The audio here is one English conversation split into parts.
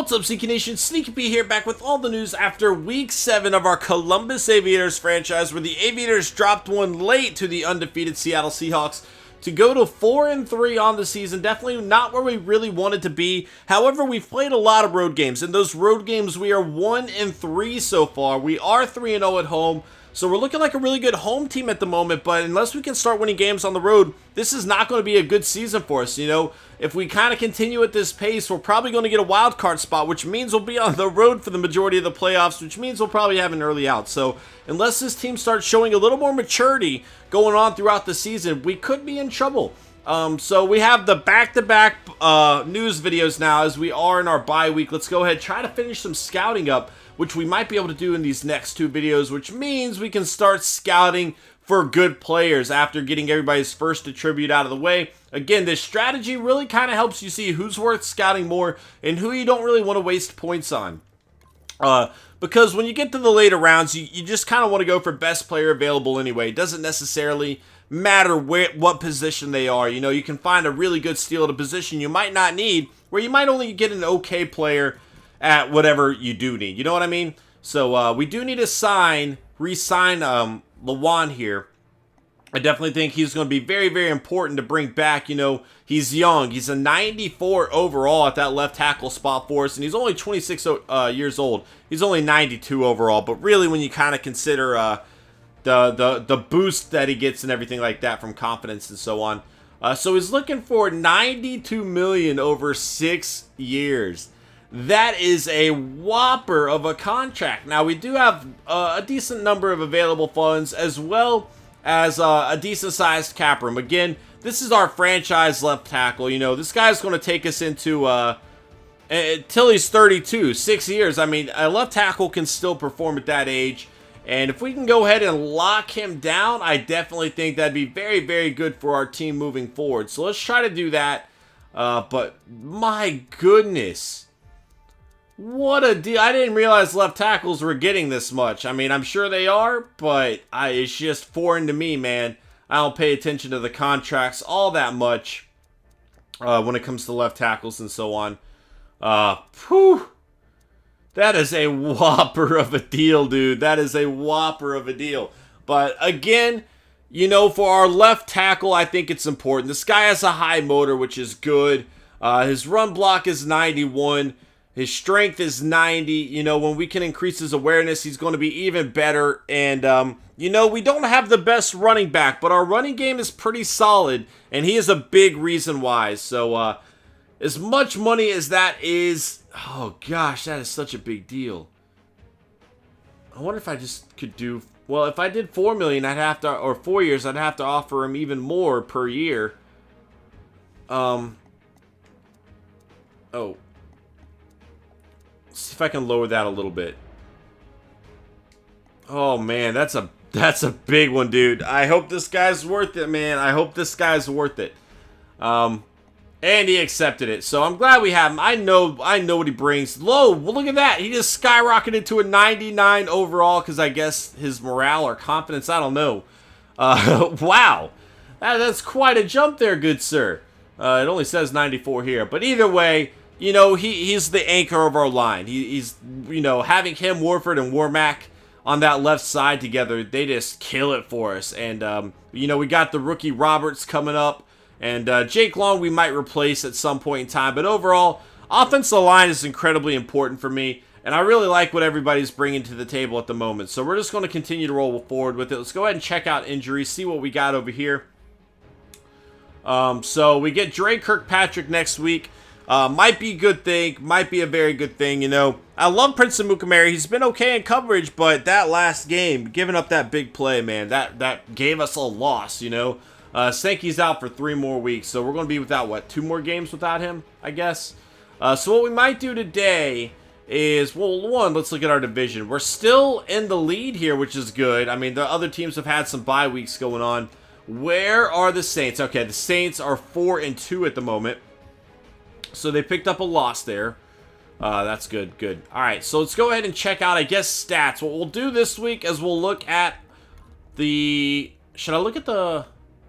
What's up, Sneaky Nation? Sneaky P here, back with all the news after Week 7 of our Columbus Aviators franchise, where the Aviators dropped one late to the undefeated Seattle Seahawks to go to 4-3 on the season. Definitely not where we really wanted to be. However, we've played a lot of road games. In those road games, we are 1-3 so far. We are 3-0 at home. So we're looking like a really good home team at the moment, but unless we can start winning games on the road, this is not going to be a good season for us. You know, if we kind of continue at this pace, we're probably going to get a wild card spot, which means we'll be on the road for the majority of the playoffs, which means we'll probably have an early out. So unless this team starts showing a little more maturity going on throughout the season, we could be in trouble. So we have the back-to-back news videos now as we are in our bye week. Let's go ahead and try to finish some scouting up, which we might be able to do in these next two videos, which means we can start scouting for good players after getting everybody's first attribute out of the way. Again, this strategy really kind of helps you see who's worth scouting more and who you don't really want to waste points on. Because when you get to the later rounds, you just kind of want to go for best player available anyway. It doesn't necessarily matter what position they are. You know, you can find a really good steal at a position you might not need, where you might only get an okay player at whatever you do need. You know what I mean? So we do need to re-sign Lawan here. I definitely think he's going to be very, very important to bring back. You know, he's young. He's a 94 overall at that left tackle spot for us, and he's only 26 years old. He's only 92 overall, but really when you kind of consider the boost that he gets and everything like that from confidence and so on. So he's looking for $92 million over 6 years. That is a whopper of a contract. Now, we do have a decent number of available funds, as well as a decent-sized cap room. Again, this is our franchise left tackle. You know, this guy's going to take us into till he's 32, 6 years. I mean, a left tackle can still perform at that age. And if we can go ahead and lock him down, I definitely think that'd be very, very good for our team moving forward. So let's try to do that. But my goodness. What a deal. I didn't realize left tackles were getting this much. I mean, I'm sure they are, but it's just foreign to me, man. I don't pay attention to the contracts all that much when it comes to left tackles and so on. Whew. That is a whopper of a deal, dude. That is a whopper of a deal. But again, you know, for our left tackle, I think it's important. This guy has a high motor, which is good. His run block is 91. His strength is 90. You know, when we can increase his awareness, he's going to be even better. And, you know, we don't have the best running back, but our running game is pretty solid, and he is a big reason why. So, as much money as that is, oh gosh, that is such a big deal. I wonder if I just could do, well, if I did $4 million, I'd have to, or 4 years, I'd have to offer him even more per year. Oh. See if I can lower that a little bit. Oh man, that's a big one, dude. I hope this guy's worth it, man. I hope this guy's worth it. And he accepted it, so I'm glad we have him. I know what he brings. Look at that. He just skyrocketed to a 99 overall because I guess his morale or confidence, I don't know. Wow, that's quite a jump there, good sir. It only says 94 here, but either way. You know, he's the anchor of our line. He's, you know, having him, Warford, and Warmack on that left side together, they just kill it for us. And, you know, we got the rookie Roberts coming up. And Jake Long we might replace at some point in time. But overall, offensive line is incredibly important for me. And I really like what everybody's bringing to the table at the moment. So we're just going to continue to roll forward with it. Let's go ahead and check out injuries, see what we got over here. So we get Dre Kirkpatrick next week. Might be a good thing, might be a very good thing, you know. I love Prince Amukamara. He's been okay in coverage, but that last game, giving up that big play, man, that gave us a loss, you know. Sankey's out for 3 more weeks, so we're going to be without, what, 2 more games without him, I guess? So what we might do today is, well, one, let's look at our division. We're still in the lead here, which is good. I mean, the other teams have had some bye weeks going on. Where are the Saints? Okay, the Saints are 4-2 at the moment. So they picked up a loss there. That's good, good. All right, so let's go ahead and check out, I guess, stats. What we'll do this week is we'll look at the... Should I look at the...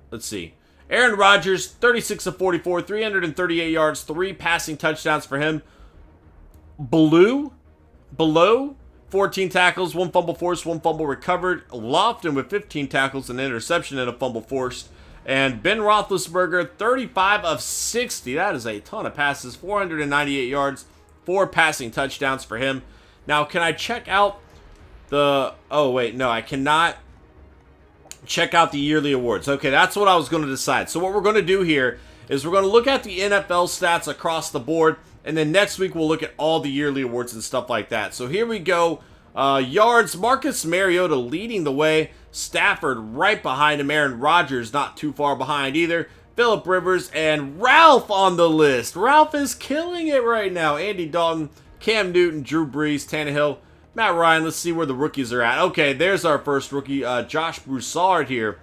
Let's see. Aaron Rodgers, 36 of 44, 338 yards, 3 passing touchdowns for him. Below 14 tackles, 1 fumble forced, 1 fumble recovered. Lofton with 15 tackles, an interception, and a fumble forced. And Ben Roethlisberger, 35 of 60. That is a ton of passes, 498 yards, 4 passing touchdowns for him. Now, can I check out the... Oh, wait, no, I cannot check out the yearly awards. Okay, that's what I was going to decide. So what we're going to do here is we're going to look at the NFL stats across the board, and then next week we'll look at all the yearly awards and stuff like that. So here we go. Yards, Marcus Mariota leading the way. Stafford right behind him. Aaron Rodgers not too far behind either. Phillip Rivers and Ralph on the list. Ralph is killing it right now. Andy Dalton, Cam Newton, Drew Brees, Tannehill, Matt Ryan. Let's see where the rookies are at. Okay, there's our first rookie, Josh Broussard here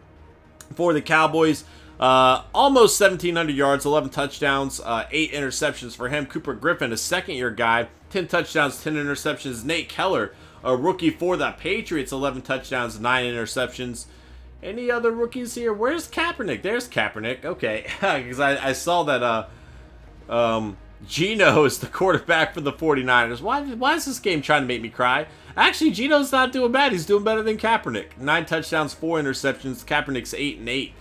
for the Cowboys. Almost 1,700 yards, 11 touchdowns, 8 interceptions for him. Cooper Griffin, a second-year guy, 10 touchdowns, 10 interceptions. Nate Keller, a rookie for the Patriots, 11 touchdowns, 9 interceptions. Any other rookies here? Where's Kaepernick? There's Kaepernick. Okay, because I saw that Geno is the quarterback for the 49ers. Why is this game trying to make me cry? Actually, Geno's not doing bad. He's doing better than Kaepernick. 9 touchdowns, 4 interceptions. Kaepernick's 8-8.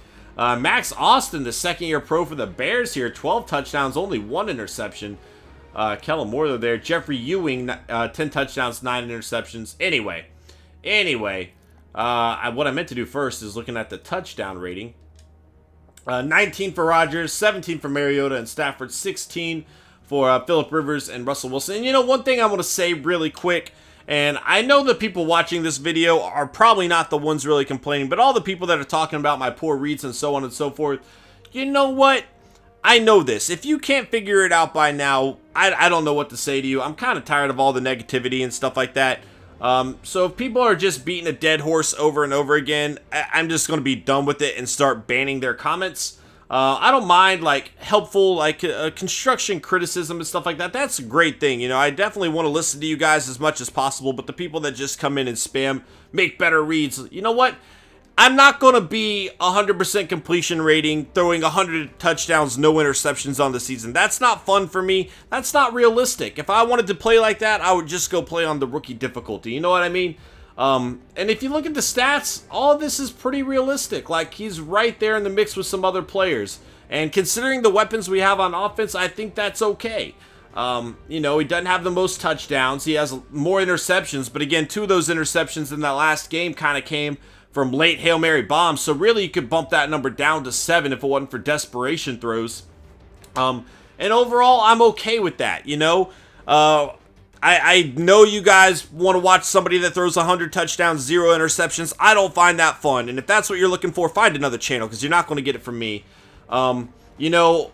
Max Austin, the second-year pro for the Bears here, 12 touchdowns, only 1 interception. Kellen Moore there. Jeffrey Ewing, 10 touchdowns, 9 interceptions. Anyway, what I meant to do first is looking at the touchdown rating. 19 for Rodgers, 17 for Mariota and Stafford, 16 for Phillip Rivers and Russell Wilson. And you know, one thing I want to say really quick, and I know the people watching this video are probably not the ones really complaining, but all the people that are talking about my poor reads and so on and so forth, you know what? I know this. If you can't figure it out by now, I don't know what to say to you. I'm kind of tired of all the negativity and stuff like that. So if people are just beating a dead horse over and over again, I'm just going to be done with it and start banning their comments. I don't mind, like, helpful, like, construction criticism and stuff like that. That's a great thing, you know. I definitely want to listen to you guys as much as possible, but the people that just come in and spam, make better reads, you know what? I'm not going to be 100% completion rating, throwing 100 touchdowns, no interceptions on the season. That's not fun for me. That's not realistic. If I wanted to play like that, I would just go play on the rookie difficulty. You know what I mean? And if you look at the stats, all of this is pretty realistic. Like, he's right there in the mix with some other players. And considering the weapons we have on offense, I think that's okay. You know, he doesn't have the most touchdowns. He has more interceptions. But again, 2 of those interceptions in that last game kind of came from late Hail Mary bombs. So really, you could bump that number down to 7 if it wasn't for desperation throws. And overall, I'm okay with that, you know? I know you guys want to watch somebody that throws 100 touchdowns, 0 interceptions. I don't find that fun. And if that's what you're looking for, find another channel, because you're not going to get it from me. You know,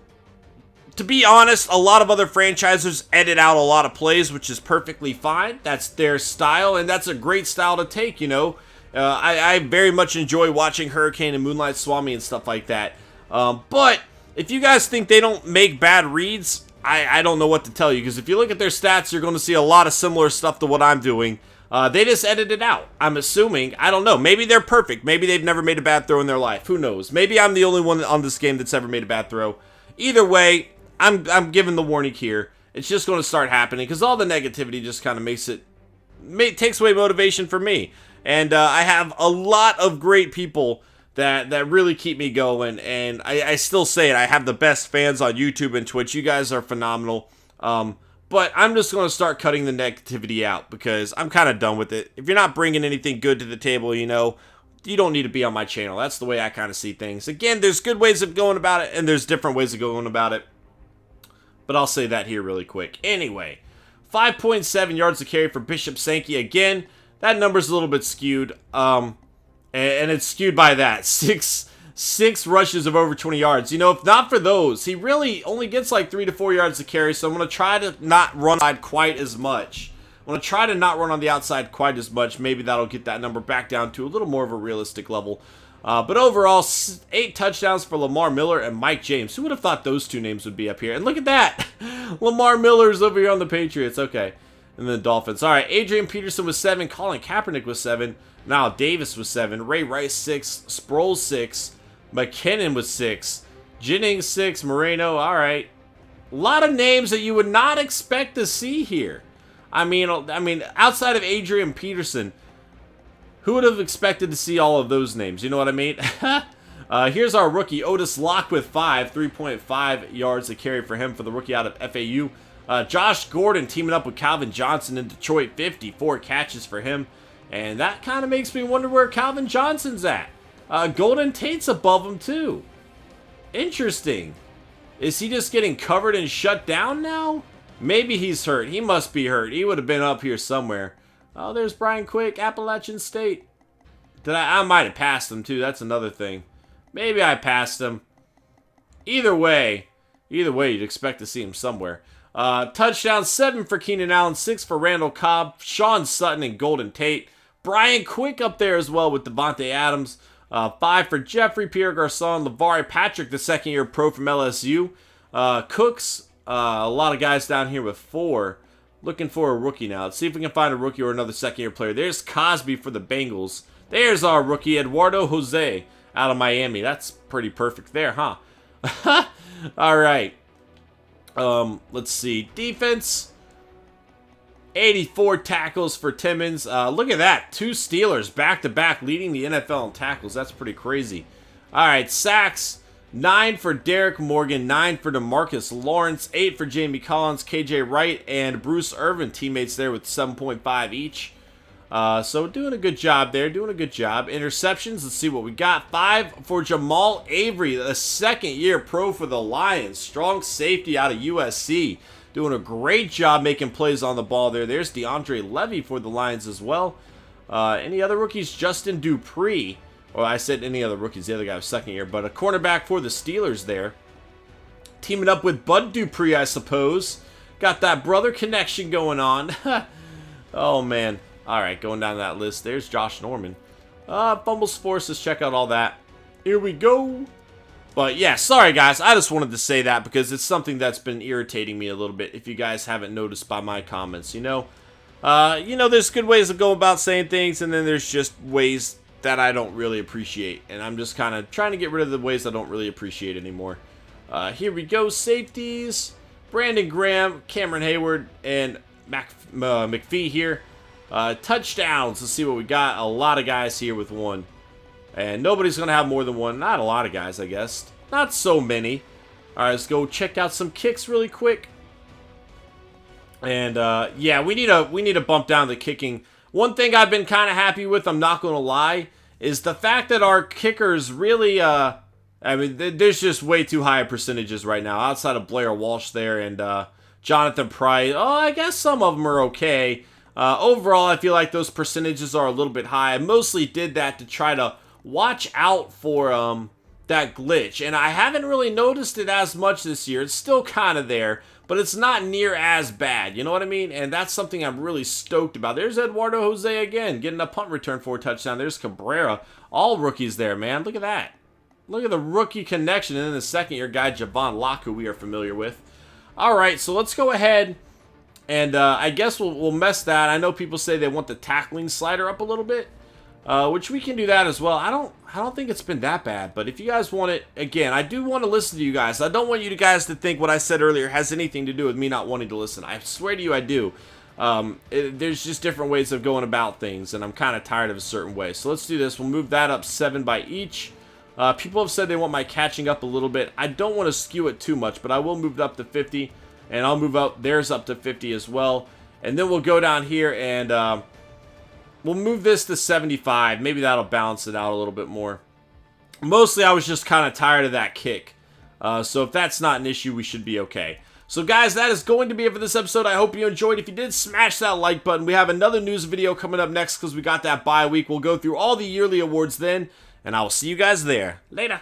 to be honest, a lot of other franchises edit out a lot of plays, which is perfectly fine. That's their style, and that's a great style to take, you know. I very much enjoy watching Hurricane and Moonlight Swami and stuff like that. But if you guys think they don't make bad reads, I don't know what to tell you, because if you look at their stats, you're going to see a lot of similar stuff to what I'm doing. They just edit it out, I'm assuming. I don't know. Maybe they're perfect. Maybe they've never made a bad throw in their life. Who knows? Maybe I'm the only one on this game that's ever made a bad throw. Either way, I'm giving the warning here. It's just going to start happening, because all the negativity just kind of takes away motivation for me. And I have a lot of great people that really keep me going, and I still say it, I have the best fans on YouTube and Twitch. You guys are phenomenal. But I'm just going to start cutting the negativity out, because I'm kind of done with it. If you're not bringing anything good to the table, you know, you don't need to be on my channel. That's the way I kind of see things. Again, there's good ways of going about it, and there's different ways of going about it. But I'll say that here really quick. Anyway, 5.7 yards to carry for Bishop Sankey again. That number's a little bit skewed, and it's skewed by that. Six rushes of over 20 yards. You know, if not for those, he really only gets like 3 to 4 yards to carry, so I'm going to try to not run quite as much. I'm going to try to not run on the outside quite as much. Maybe that'll get that number back down to a little more of a realistic level. But overall, 8 touchdowns for Lamar Miller and Mike James. Who would have thought those 2 names would be up here? And look at that! Lamar Miller's over here on the Patriots. Okay. And the Dolphins. All right, Adrian Peterson was 7. Colin Kaepernick was 7. Now Davis was 7. Ray Rice 6. Sproles 6. McKinnon was 6. Jennings 6. Moreno. All right. A lot of names that you would not expect to see here. I mean, outside of Adrian Peterson, who would have expected to see all of those names? You know what I mean? Here's our rookie, Otis Locke with 3.5 yards to carry for him for the rookie out of FAU. Josh Gordon teaming up with Calvin Johnson in Detroit, 54 catches for him. And that kind of makes me wonder where Calvin Johnson's at. Golden Tate's above him too. Interesting. Is he just getting covered and shut down now? Maybe he's hurt. He must be hurt. He would have been up here somewhere. Oh, there's Brian Quick, Appalachian State. I might have passed him too. That's another thing. Maybe I passed him. Either way, you'd expect to see him somewhere. Touchdown 7 for Keenan Allen, 6 for Randall Cobb, Sean Sutton, and Golden Tate. Brian Quick up there as well with Devontae Adams. 5 for Jeffrey, Pierre Garcon, LeVar Patrick, the second-year pro from LSU. Cooks, a lot of guys down here with 4. Looking for a rookie now. Let's see if we can find a rookie or another second-year player. There's Cosby for the Bengals. There's our rookie, Eduardo Jose, out of Miami. That's pretty perfect there, huh? All right. Let's see. Defense. 84 tackles for Timmons. Look at that. 2 Steelers back-to-back leading the NFL in tackles. That's pretty crazy. All right. Sacks. 9 for Derek Morgan. 9 for DeMarcus Lawrence. 8 for Jamie Collins, KJ Wright, and Bruce Irvin. Teammates there with 7.5 each. So doing a good job there. Doing a good job. Interceptions. Let's see what we got. 5 for Jamal Avery, the second-year pro for the Lions. Strong safety out of USC. Doing a great job making plays on the ball there. There's DeAndre Levy for the Lions as well. Any other rookies? Justin Dupree. Well, I said any other rookies. The other guy was second year. But a cornerback for the Steelers there. Teaming up with Bud Dupree, I suppose. Got that brother connection going on. Oh, man. All right, going down that list. There's Josh Norman. Fumbles Force. Let's check out all that. Here we go. But yeah, sorry guys, I just wanted to say that because it's something that's been irritating me a little bit. If you guys haven't noticed by my comments, you know, there's good ways of going about saying things, and then there's just ways that I don't really appreciate, and I'm just kind of trying to get rid of the ways I don't really appreciate anymore. Here we go, safeties. Brandon Graham, Cameron Hayward, and McPhee here. Touchdowns. Let's see what we got. A lot of guys here with 1. And nobody's going to have more than 1. Not a lot of guys, I guess. Not so many. All right, let's go check out some kicks really quick. And, yeah, we need to bump down the kicking. One thing I've been kind of happy with, I'm not going to lie, is the fact that our kickers really, I mean, there's just way too high percentages right now. Outside of Blair Walsh there and Jonathan Price. Oh, I guess some of them are okay. Overall, I feel like those percentages are a little bit high. I mostly did that to try to watch out for that glitch, and I haven't really noticed it as much this year. It's still kind of there, but it's not near as bad, you know what I mean? And that's something I'm really stoked about. There's Eduardo Jose again, getting a punt return for a touchdown. There's Cabrera. All rookies there, man. Look at that. Look at the rookie connection, and then the second-year guy, Javon Locke, who we are familiar with. All right, so let's go ahead, and I guess we'll mess that. I know people say they want the tackling slider up a little bit. Which we can do that as well. I don't think it's been that bad, but if you guys want it, again, I do want to listen to you guys. I don't want you guys to think what I said earlier has anything to do with me not wanting to listen. I swear to you I do. There's just different ways of going about things, and I'm kind of tired of a certain way. So let's do this. We'll move that up 7 by each. People have said they want my catching up a little bit. I don't want to skew it too much, but I will move it up to 50, and I'll move up theirs up to 50 as well. And then we'll go down here and we'll move this to 75. Maybe that'll balance it out a little bit more. Mostly, I was just kind of tired of that kick. So if that's not an issue, we should be okay. So guys, that is going to be it for this episode. I hope you enjoyed. If you did, smash that like button. We have another news video coming up next because we got that bye week. We'll go through all the yearly awards then, and I will see you guys there. Later.